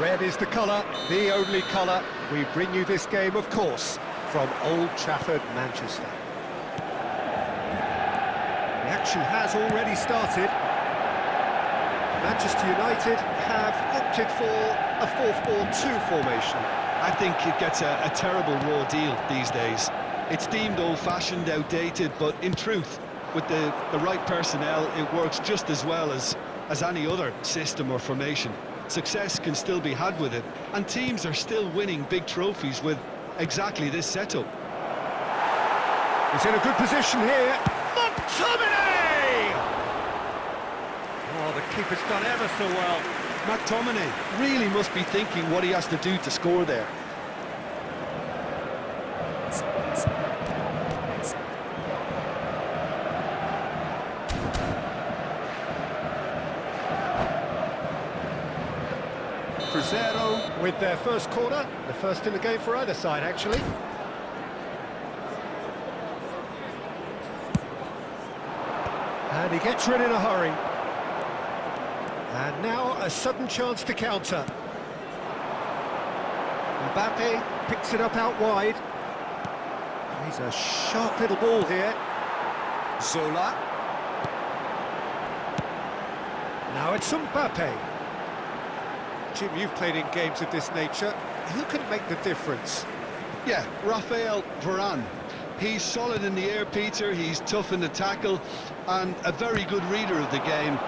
Red is the colour, the only colour. We bring you this game, of course, from Old Trafford, Manchester. The action has already started. Manchester United have opted for a 4-4-2 formation. I think it gets a terrible raw deal these days. It's deemed old-fashioned, outdated, but in truth, with the right personnel, it works just as well as any other system or formation. Success can still be had with it, and teams are still winning big trophies with exactly this setup. He's in a good position here. McTominay! Oh, the keeper's done ever so well. McTominay really must be thinking what he has to do to score there. Cruzeiro with their first corner, the first in the game for either side, actually. And he gets rid in a hurry. And now a sudden chance to counter. Mbappe picks it up out wide. He's a sharp little ball here. Zola. Now it's Mbappe. Jim, you've played in games of this nature. Who can make the difference? Yeah, Raphael Varane. He's solid in the air, Peter, he's tough in the tackle, and a very good reader of the game.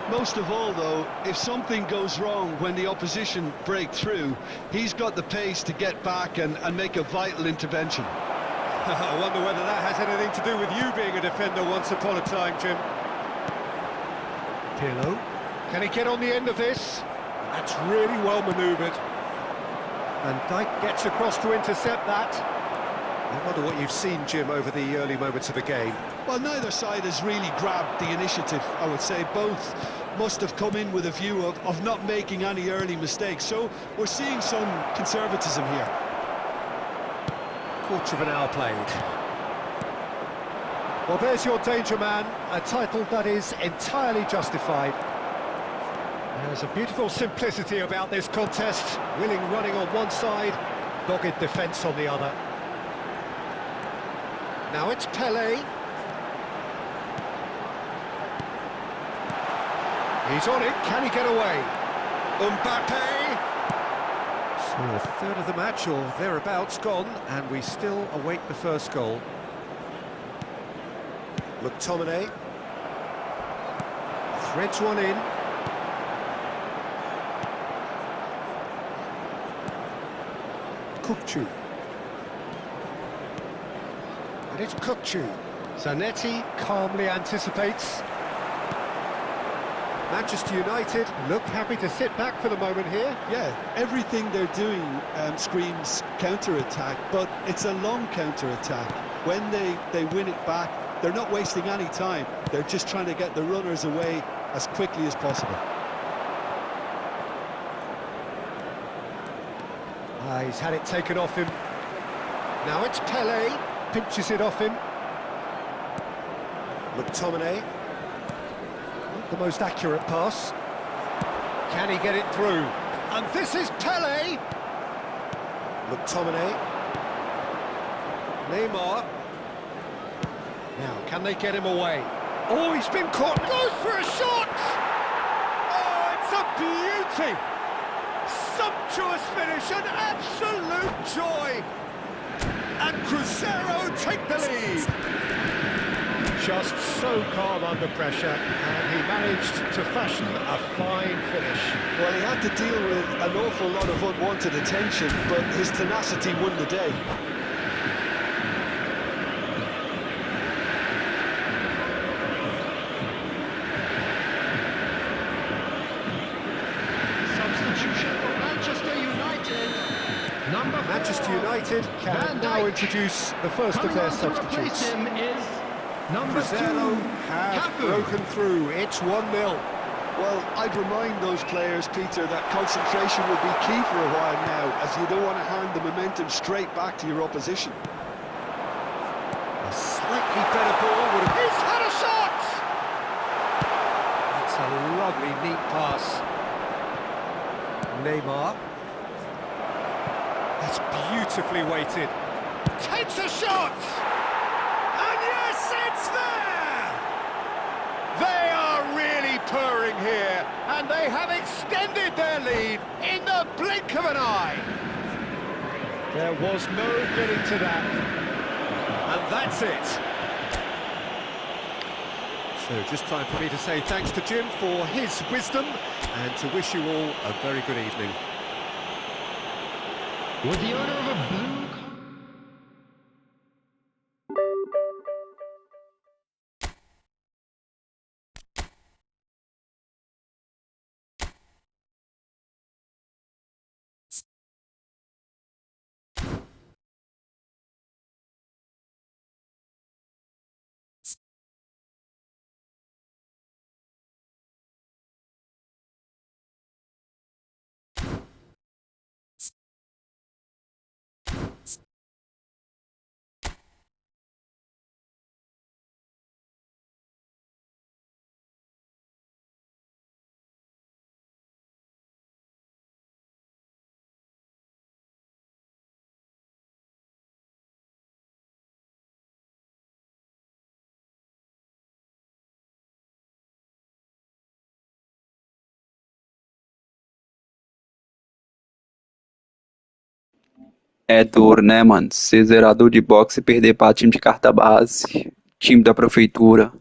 Most of all, though, if something goes wrong when the opposition break through, he's got the pace to get back and make a vital intervention. I wonder whether that has anything to do with you being a defender once upon a time, Jim. Pirlo. Can he get on the end of this? That's really well manoeuvred. And Dijk gets across to intercept that. I wonder what you've seen, Jim, over the early moments of the game. Well, neither side has really grabbed the initiative, I would say. Both must have come in with a view of not making any early mistakes. So we're seeing some conservatism here. Quarter of an hour played. Well, there's your danger man, a title that is entirely justified. There's a beautiful simplicity about this contest. Willing running on one side, dogged defence on the other. Now it's Pelé. He's on it, can he get away? Mbappe! So a third of the match, or thereabouts, gone, and we still await the first goal. McTominay. Threads one in. Kukçu. And it's Kukçu. Zanetti calmly anticipates. Manchester United look happy to sit back for the moment here. Yeah, everything they're doing screams counter-attack, but it's a long counter-attack. When they win it back, they're not wasting any time. They're just trying to get the runners away as quickly as possible. He's had it taken off him. Now it's Pelé, pinches it off him. McTominay. Not the most accurate pass. Can he get it through? And this is Pelé! McTominay. Neymar. Now, can they get him away? Oh, he's been caught. Goes for a shot! Oh, it's a beauty! Sumptuous finish, an absolute joy! And Cruzeiro take the lead. Just so calm under pressure, and he managed to fashion a fine finish. Well, he had to deal with an awful lot of unwanted attention, but his tenacity won the day. Manchester United can now introduce the first of their substitutes. Cruzeiro have broken through. It's 1-0. Well, I'd remind those players, Peter, that concentration will be key for a while now, as you don't want to hand the momentum straight back to your opposition. A slightly better ball would have... He's had a shot! It's a lovely, neat pass. Neymar. That's beautifully weighted. Takes a shot! And yes, it's there! They are really purring here, and they have extended their lead in the blink of an eye. There was no getting to that. And that's it. So just time for me to say thanks to Jim for his wisdom and to wish you all a very good evening. With the owner of a blue Héctor, né, mano? Ser zerador de boxe e perder pra time de carta base. Time da prefeitura.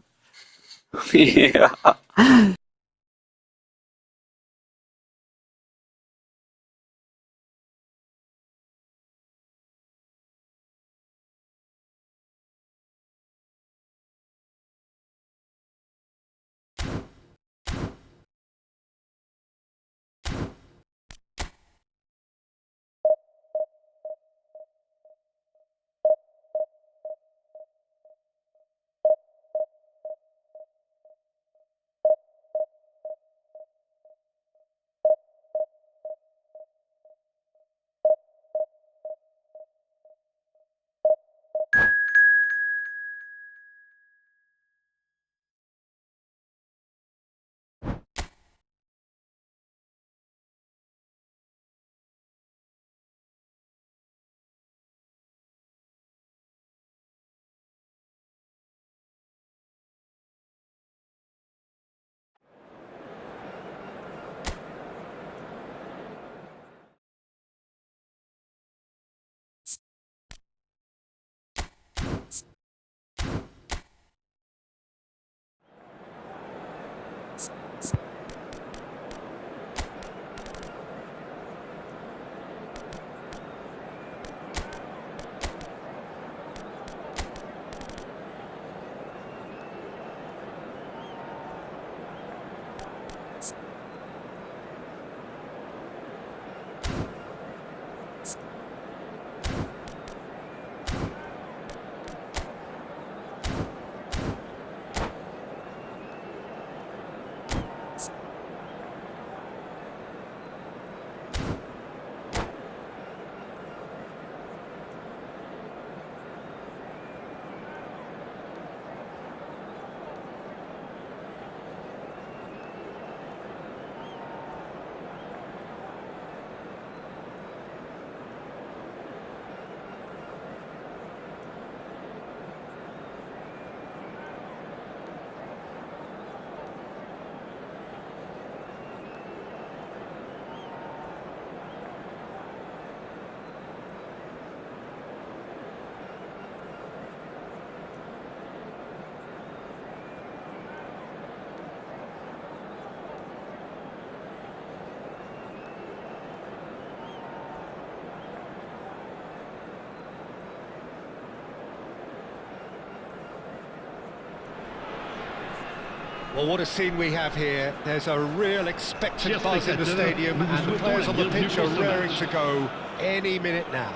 Well, what a scene we have here. There's a real expectant buzz in the stadium, and the players on the pitch are raring to go any minute now.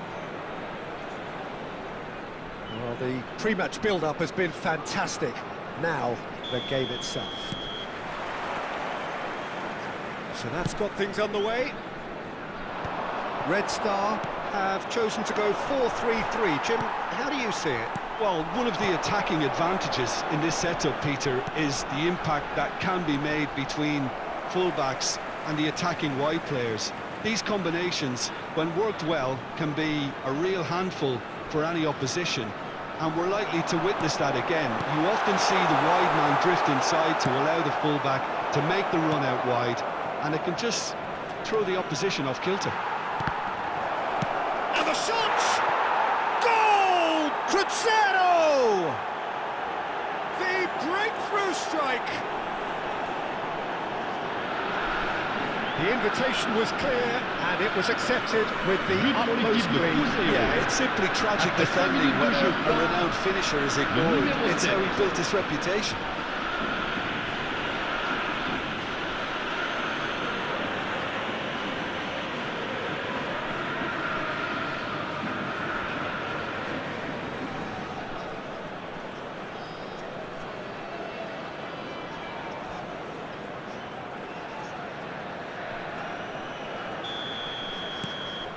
Well, the pre-match build-up has been fantastic. Now, the game itself. So that's got things underway. Red Star have chosen to go 4-3-3. Jim, how do you see it? Well, one of the attacking advantages in this setup, Peter, is the impact that can be made between fullbacks and the attacking wide players. These combinations, when worked well, can be a real handful for any opposition, and we're likely to witness that again. You often see the wide man drift inside to allow the fullback to make the run out wide, and it can just throw the opposition off kilter. And the shot! Goal! Cruzeiro! The breakthrough strike! The invitation was clear, and it was accepted with the utmost glee. Yeah, it's simply tragic defending when a renowned finisher is ignored. It's how he built his reputation.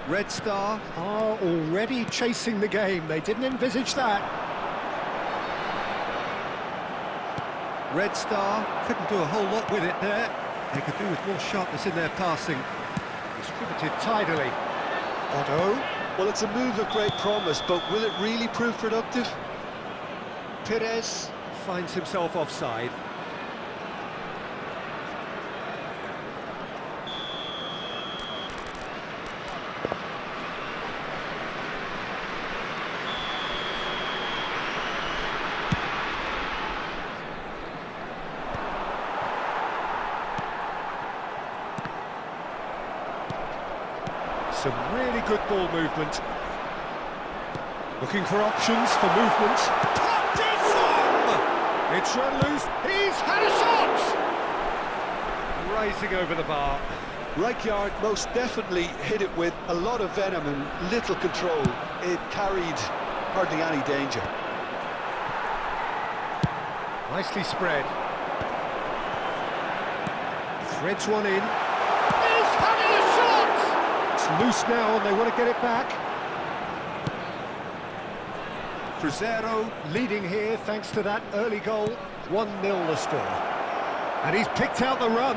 Red Star are already chasing the game. They didn't envisage that. Red Star couldn't do a whole lot with it there. They could do with more sharpness in their passing. Distributed tidily. Otto. Well, it's a move of great promise, but will it really prove productive? Perez finds himself offside. Some really good ball movement. Looking for options for movement. Patterson! It's run loose. He's had a shot! Rising over the bar. Rijkaard most definitely hit it with a lot of venom and little control. It carried hardly any danger. Nicely spread. Threads one in. He's having a shot! It's loose now and they want to get it back. Cruzeiro leading here thanks to that early goal. 1-0 the score. And he's picked out the run.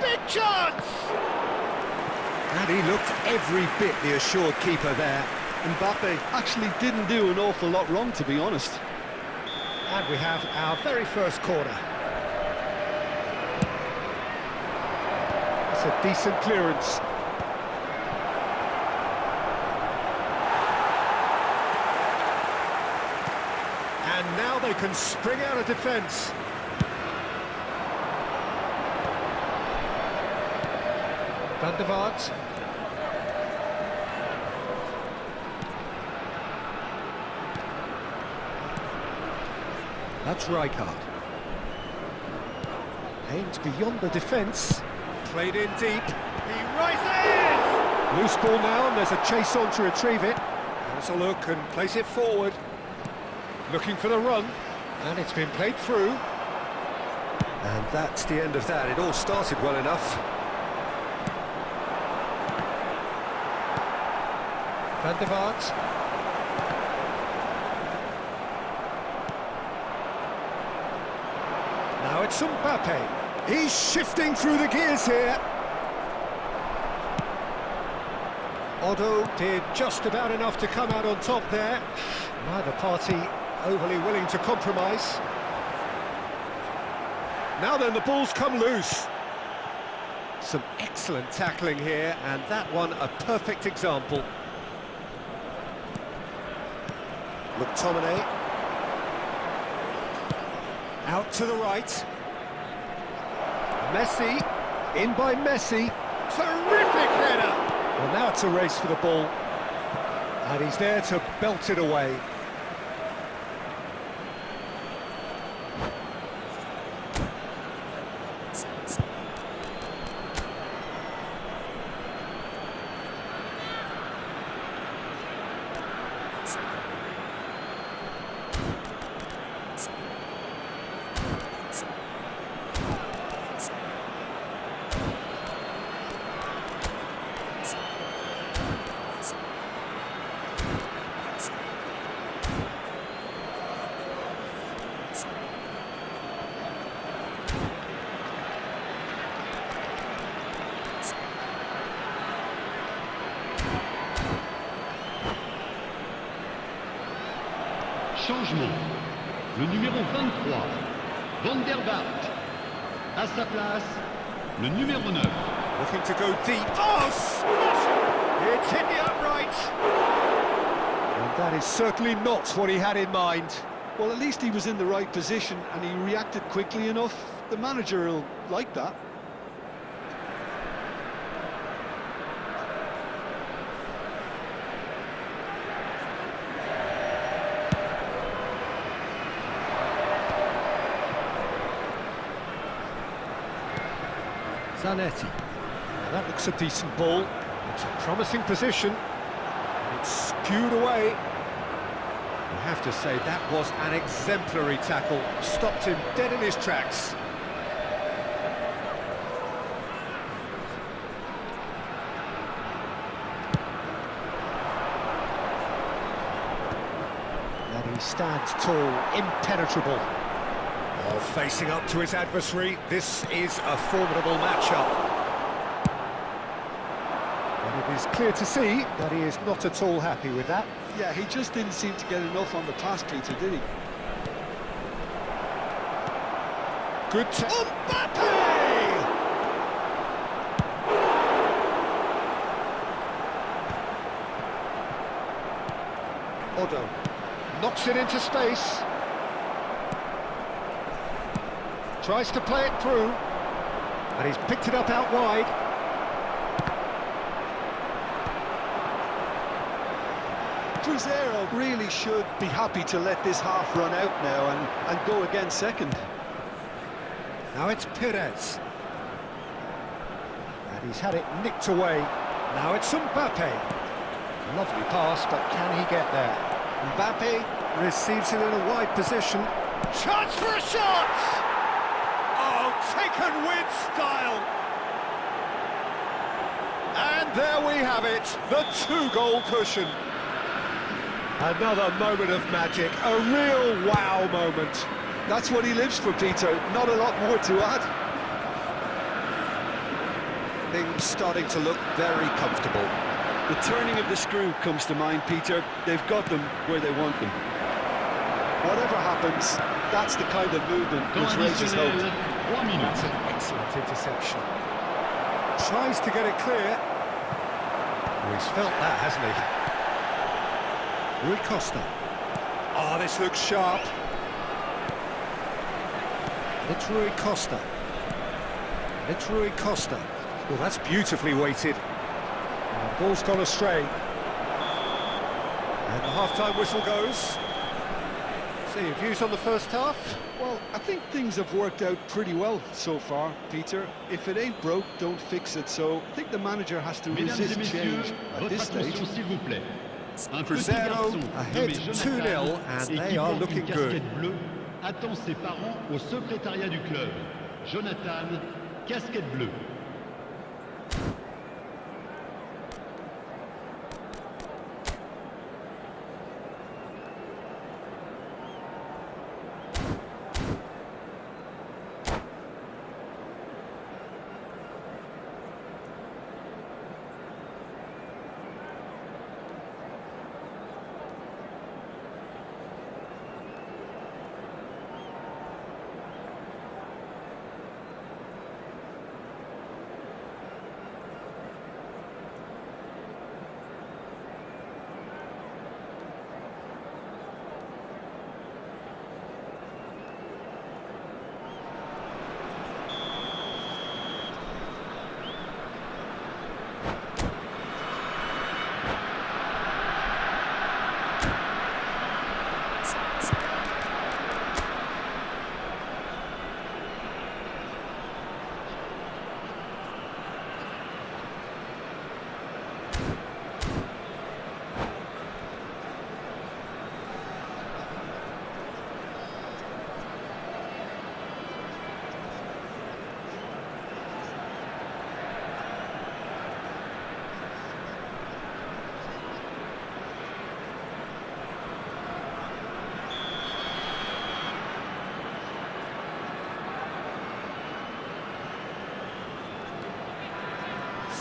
Big chance! And he looked every bit the assured keeper there. Mbappe Actually didn't do an awful lot wrong, to be honest. And we have our very first corner. That's a decent clearance. And now they can spring out of defence. Van der Vaart. That's Rijkaard. Aimed beyond the defence. Played in deep. He rises! Loose ball now, and there's a chase on to retrieve it. Has a look and plays it forward. Looking for the run. And it's been played through. And that's the end of that. It all started well enough. Van der Vaart. Now it's Mbappe. He's shifting through the gears here. Otto did just about enough to come out on top there. Neither party overly willing to compromise. Now then, the ball's come loose. Some excellent tackling here, and that one a perfect example. McTominay. Out to the right. Messi. In by Messi. Terrific header! Well, now it's a race for the ball. And he's there to belt it away. Changement. Le numéro 23, Van der Vaart. À sa place, le numéro 9. Looking to go deep. Oh, smash! It's hit the upright. And that is certainly not what he had in mind. Well, at least he was in the right position and he reacted quickly enough. The manager will like that. Zanetti. Now that looks a decent ball. It's a promising position. It's skewed away. You have to say that was an exemplary tackle. Stopped him dead in his tracks. And he stands tall, impenetrable. Oh, facing up to his adversary, this is a formidable matchup. And it is clear to see that he is not at all happy with that. Yeah, he just didn't seem to get enough on the pass, Peter, did he? Good to... Mbappe! Odo knocks it into space. Tries to play it through, and he's picked it up out wide. Cruzeiro really should be happy to let this half run out now and go again second. Now it's Perez. And he's had it nicked away. Now it's Mbappe. Lovely pass, but can he get there? Mbappe receives it in a wide position. Chance for a shot! Oh, taken with style. And there we have it, the two-goal cushion. Another moment of magic, a real wow moment. That's what he lives for, Peter. Not a lot more to add. Things starting to look very comfortable. The turning of the screw comes to mind, Peter. They've got them where they want them. Whatever happens, that's the kind of movement Temps which raises additionnel, hope. 3 That's minutes. an excellent interception. Tries to get it clear. Oh, he's felt that, hasn't he? Rui Costa. Oh, this looks sharp. It's Rui Costa. It's Rui Costa. Well, that's beautifully weighted. And the ball's gone astray. And the half-time whistle goes. So, your views on the first half? Well, I think things have worked out pretty well so far, Peter. If it ain't broke, don't fix it. So I think the manager has to Mesdames et resist messieurs, change at votre this stage. attention s'il vous plaît. Un petit Cruzeiro garçon ahead nommé 2-0 Jonathan and et they qui are porte looking une good. casquette bleue attend ses parents au secrétariat du club. Jonathan, casquette bleue.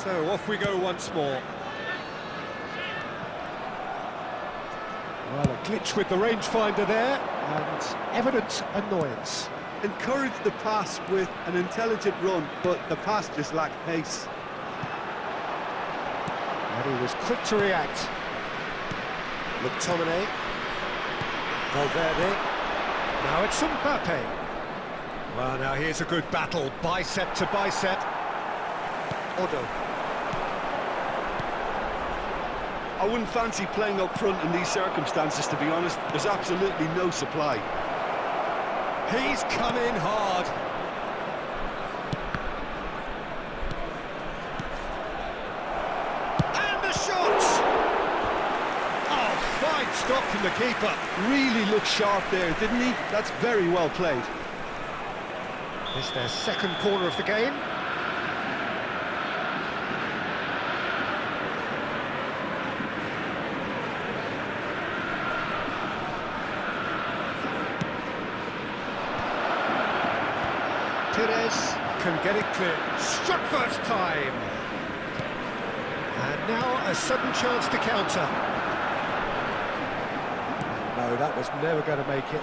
So off we go once more. Well, a glitch with the rangefinder there, and evident annoyance. Encouraged the pass with an intelligent run, but the pass just lacked pace. And he was quick to react. McTominay. Valverde. Now it's Mbappe. Well, now here's a good battle, bicep to bicep. Odo. I wouldn't fancy playing up front in these circumstances, to be honest. There's absolutely no supply. He's come in hard. And the shot! Oh, fine stop from the keeper. Really looked sharp there, didn't he? That's very well played. It's their second corner of the game. Perez can get it clear. Struck first time. And now a sudden chance to counter. No, that was never going to make it.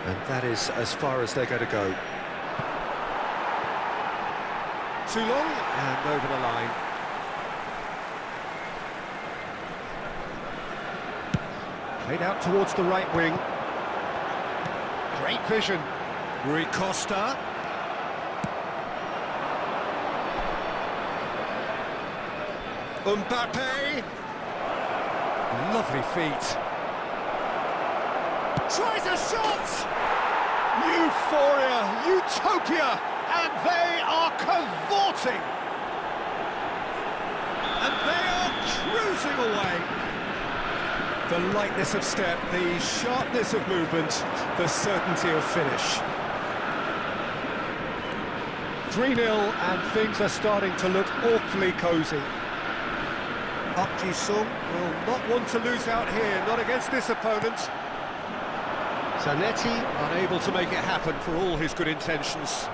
And that is as far as they're going to go. Too long and over the line. Played out towards the right wing. Great vision. Rui Costa. Mbappe. Lovely feet. Tries a shot! Euphoria, utopia, and they are cavorting. And they are cruising away. The lightness of step, the sharpness of movement, the certainty of finish. 3-0 and things are starting to look awfully cosy. Park Ji-sung will not want to lose out here, not against this opponent. Zanetti unable to make it happen for all his good intentions.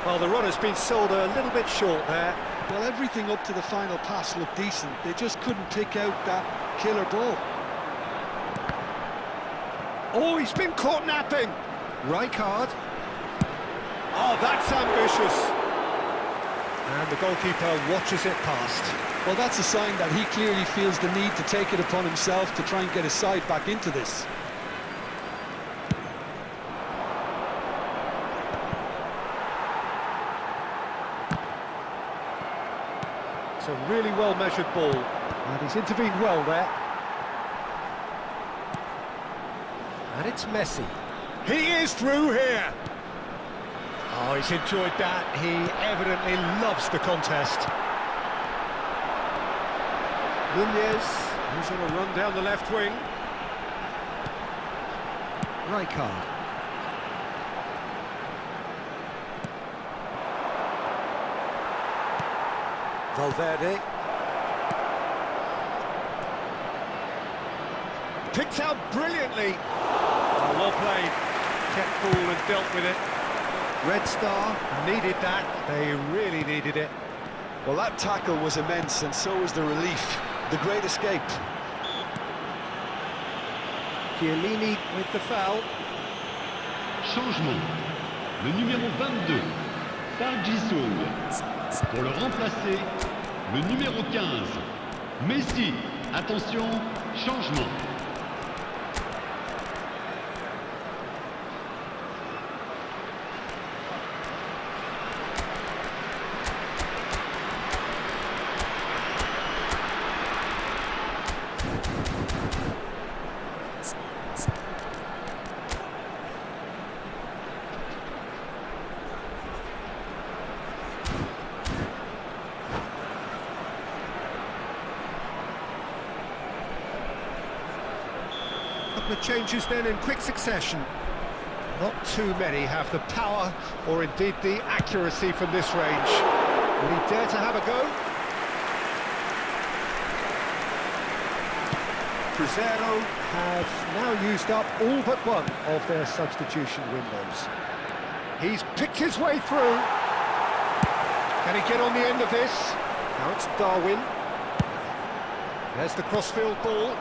Well, the run has been sold a little bit short there. Well, everything up to the final pass looked decent. They just couldn't pick out that killer ball. Oh, he's been caught napping. Rijkaard. Oh, that's ambitious. And the goalkeeper watches it past. Well, that's a sign that he clearly feels the need to take it upon himself to try and get his side back into this. It's a really well-measured ball, and he's intervened well there. And it's Messi. He is through here. Oh, he's enjoyed that. He evidently loves the contest. Nunez, who's on a run down the left wing. Rijkaard. Valverde. Picked out brilliantly. Oh, well played. Kept cool and dealt with it. Red Star needed that. They really needed it. Well, that tackle was immense, and so was the relief. The great escape. Chiellini with the foul. Changement. Le numéro 22, Park Ji-sung. Pour le remplacer, le numéro 15, Messi. Attention, changement. The changes then in quick succession. Not too many have the power or indeed the accuracy from this range. Would he dare to have a go? Cruzeiro have now used up all but one of their substitution windows. He's picked his way through. Can he get on the end of this? Now it's Darwin. There's the crossfield ball.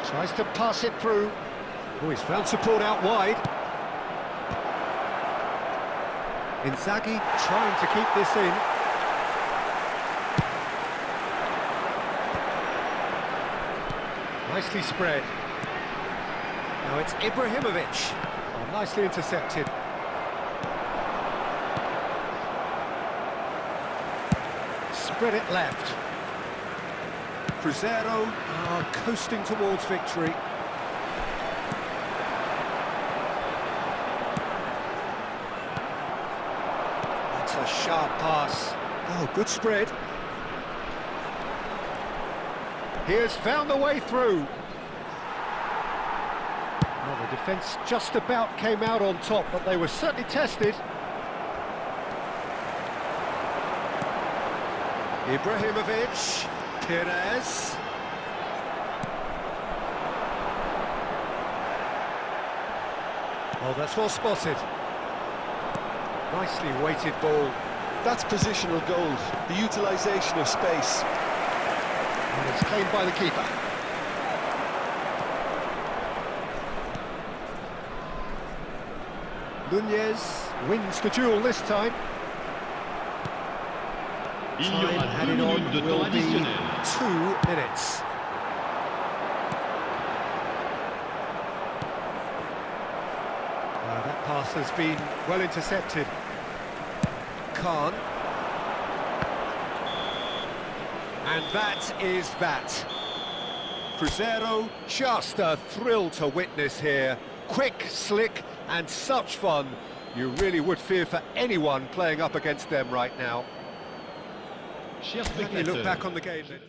Tries to pass it through. Oh, he's found support out wide. Inzaghi trying to keep this in. Nicely spread. Now it's Ibrahimovic. Oh, nicely intercepted. Spread it left. Cruzeiro are coasting towards victory. That's a sharp pass. Oh, good spread. He has found the way through. Well, the defence just about came out on top, but they were certainly tested. Ibrahimovic, Perez. Oh, that's well spotted. Nicely weighted ball. That's positional gold, the utilisation of space. And it's claimed by the keeper. Nunez wins the duel this time. Il y Time aura 2 added on minutes de temps will be additionnel. 2 minutes. That pass has been well intercepted. Khan. And that is that. Cruzeiro, just a thrill to witness here. Quick, slick, and such fun. You really would fear for anyone playing up against them right now. Chers Let me look spectateurs, back on the game then.